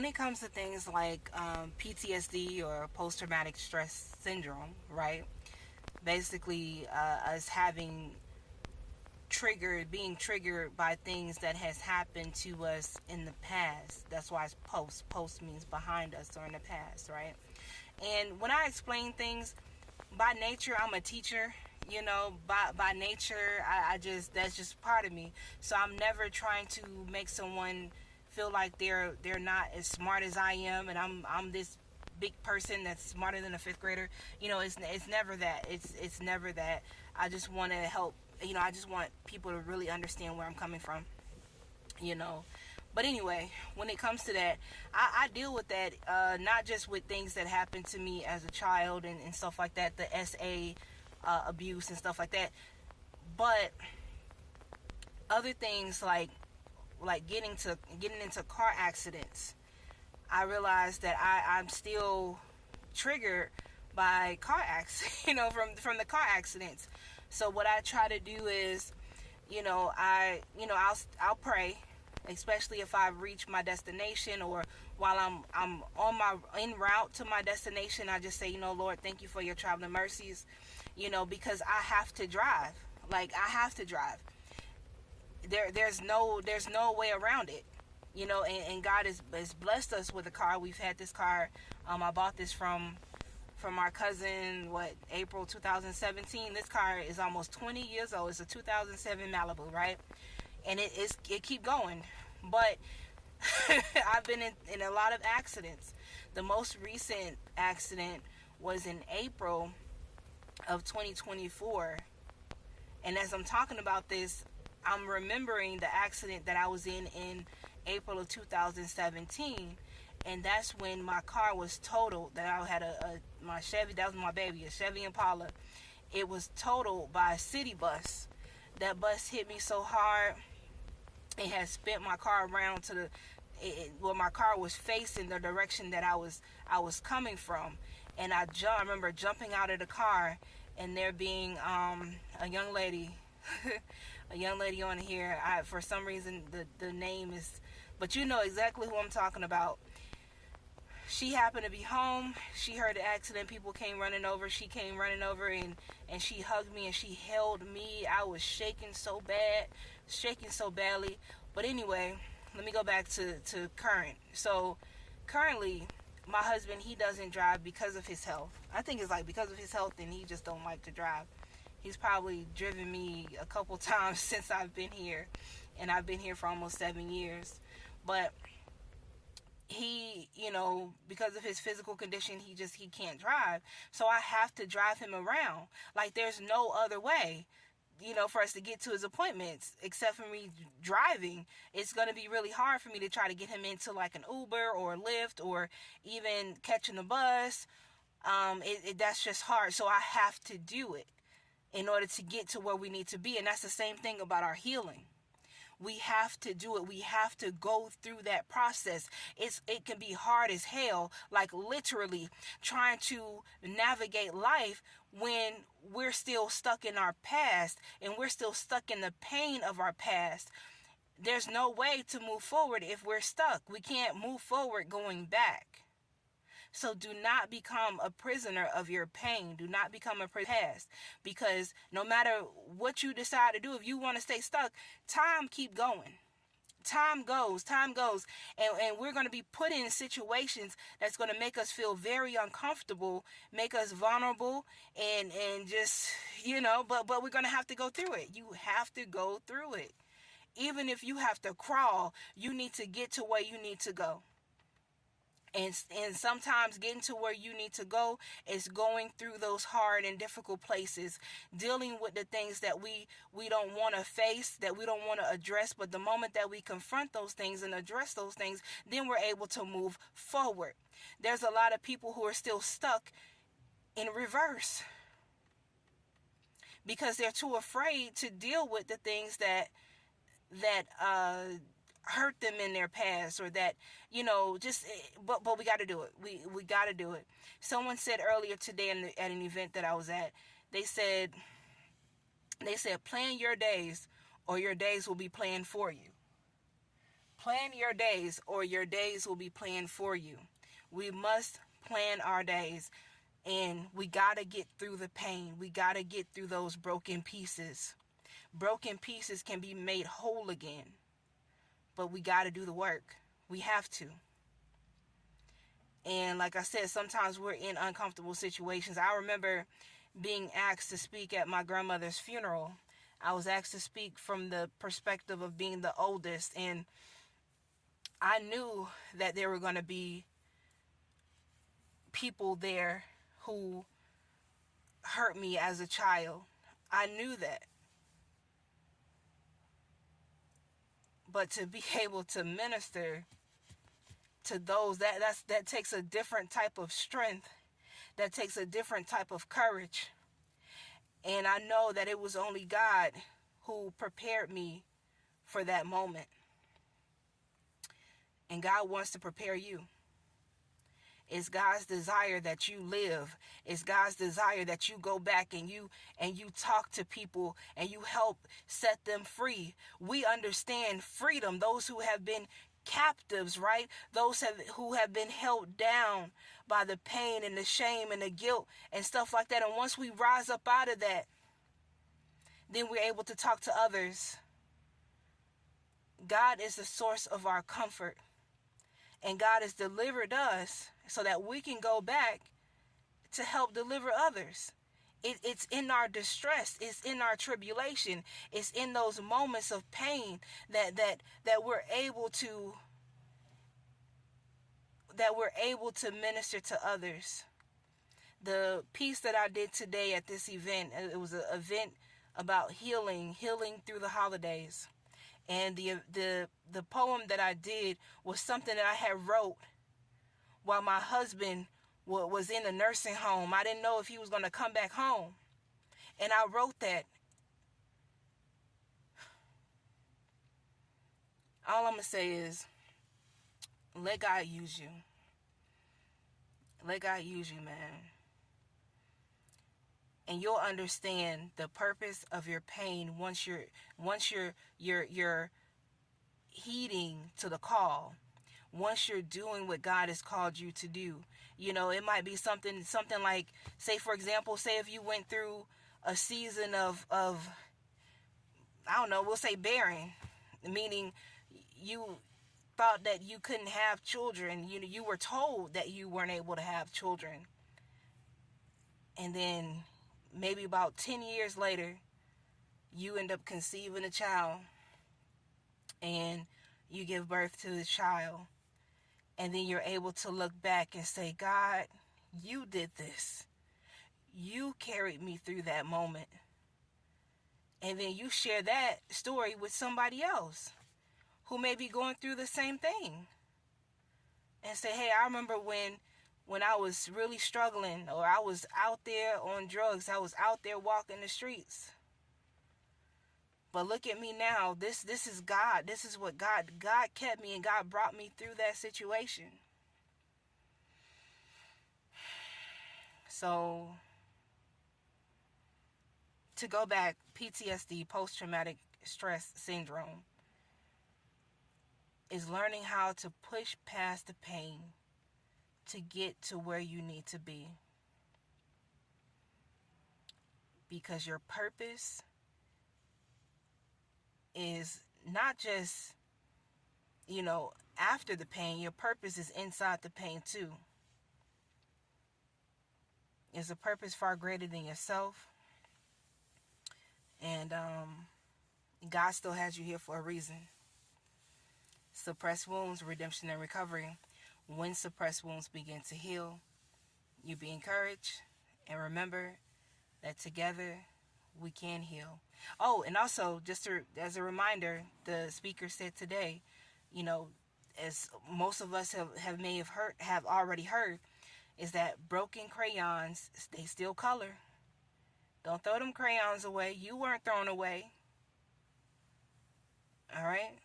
when it comes to things like PTSD or post-traumatic stress syndrome, right? Basically, us having being triggered by things that has happened to us in the past. That's why it's post. Post means behind us or in the past, right? And when I explain things, by nature, I'm a teacher. By nature, I just that's just part of me. So I'm never trying to make someone feel like they're not as smart as I am, and I'm this big person that's smarter than a fifth grader. It's never that. It's never that. I just want to help. I just want people to really understand where I'm coming from. You know, but anyway, when it comes to that, I deal with that, not just with things that happened to me as a child and stuff like that, the SA abuse and stuff like that, but other things like getting into car accidents. I realized that I'm still triggered by car accidents, from the car accidents. So what I try to do is, I'll pray, especially if I reach my destination, or while I'm on my en route to my destination. I just say, Lord, thank you for your traveling mercies, because I have to drive. Like, I have to drive. There's no way around it. And God has blessed us with a car. We've had this car. I bought this from our cousin, April 2017. This car is almost 20 years old. It's a 2007 Malibu, right? And it keep going. But I've been in a lot of accidents. The most recent accident was in April of 2024. And as I'm talking about this, I'm remembering the accident that I was in April of 2017. And that's when my car was totaled. That I had my Chevy, that was my baby, a Chevy Impala. It was totaled by a city bus. That bus hit me so hard, it had spent my car around to my car was facing the direction that I was coming from. And I remember jumping out of the car, and there being a young lady a young lady on here. For some reason the name is, but you know exactly who I'm talking about. She happened to be home. She heard the accident. People came running over. She came running over, and she hugged me and she held me. I was shaking so badly. But anyway, let me go back to current. So currently, my husband, he doesn't drive because of his health. I think it's like because of his health, and he just don't like to drive. He's probably driven me a couple times since I've been here, and I've been here for almost 7 years. But he, because of his physical condition, he can't drive. So I have to drive him around. Like, there's no other way, for us to get to his appointments except for me driving. It's going to be really hard for me to try to get him into like an Uber or a Lyft or even catching a bus. That's just hard. So I have to do it in order to get to where we need to be. And that's the same thing about our healing. We have to do it. We have to go through that process. It can be hard as hell, like literally trying to navigate life when we're still stuck in our past and we're still stuck in the pain of our past. There's no way to move forward if we're stuck. We can't move forward going back. So do not become a prisoner of your pain. Do not become a prisoner of your past. Because no matter what you decide to do, if you want to stay stuck, time keep going. Time goes. And we're going to be put in situations that's going to make us feel very uncomfortable, make us vulnerable, and just, but we're going to have to go through it. You have to go through it. Even if you have to crawl, you need to get to where you need to go. And sometimes getting to where you need to go is going through those hard and difficult places, dealing with the things that we don't want to face, that we don't want to address. But the moment that we confront those things and address those things, then we're able to move forward. There's a lot of people who are still stuck in reverse because they're too afraid to deal with the things that hurt them in their past, or that, but we got to do it. We got to do it. Someone said earlier today at an event that I was at, they said plan your days or your days will be planned for you. Plan your days, or your days will be planned for you. We must plan our days, and we got to get through the pain. We got to get through those broken pieces. Broken pieces can be made whole again, but we got to do the work. We have to. And like I said, sometimes we're in uncomfortable situations. I remember being asked to speak at my grandmother's funeral. I was asked to speak from the perspective of being the oldest, and I knew that there were going to be people there who hurt me as a child. I knew that. But to be able to minister to those, that takes a different type of strength. That takes a different type of courage. And I know that it was only God who prepared me for that moment. And God wants to prepare you. It's God's desire that you live. It's God's desire that you go back and you talk to people and you help set them free. We understand freedom. Those who have been captives, right? Those who have been held down by the pain and the shame and the guilt and stuff like that. And once we rise up out of that, then we're able to talk to others. God is the source of our comfort. And God has delivered us so that we can go back to help deliver others. It's in our distress. It's in our tribulation. It's in those moments of pain that we're able to minister to others. The piece that I did today at this event, it was an event about healing through the holidays. And the poem that I did was something that I had wrote while my husband was in a nursing home. I didn't know if he was going to come back home. And I wrote that. All I'm going to say is, let God use you. Let God use you, man. And you'll understand the purpose of your pain once you're heeding to the call. Once you're doing what God has called you to do. You know, it might be something like, say for example, say if you went through a season of I don't know, we'll say barren, meaning you thought that you couldn't have children. You were told that you weren't able to have children. And then maybe about 10 years later, you end up conceiving a child and you give birth to the child. And then you're able to look back and say, God, you did this. You carried me through that moment. And then you share that story with somebody else who may be going through the same thing. And say, hey, I remember when I was really struggling, or I was out there on drugs. I was out there walking the streets. But look at me now. This is God. This is what God kept me, and God brought me through that situation. So, to go back, PTSD, post-traumatic stress syndrome, is learning how to push past the pain to get to where you need to be. Because your purpose is not just, after the pain. Your purpose is inside the pain too. It's a purpose far greater than yourself. And God still has you here for a reason. Suppressed wounds, redemption, and recovery. When suppressed wounds begin to heal, you be encouraged. And remember that together we can heal. Oh, and also, just as a reminder, the speaker said today, as most of us have already heard, is that broken crayons, they still color. Don't throw them crayons away. You weren't thrown away. All right?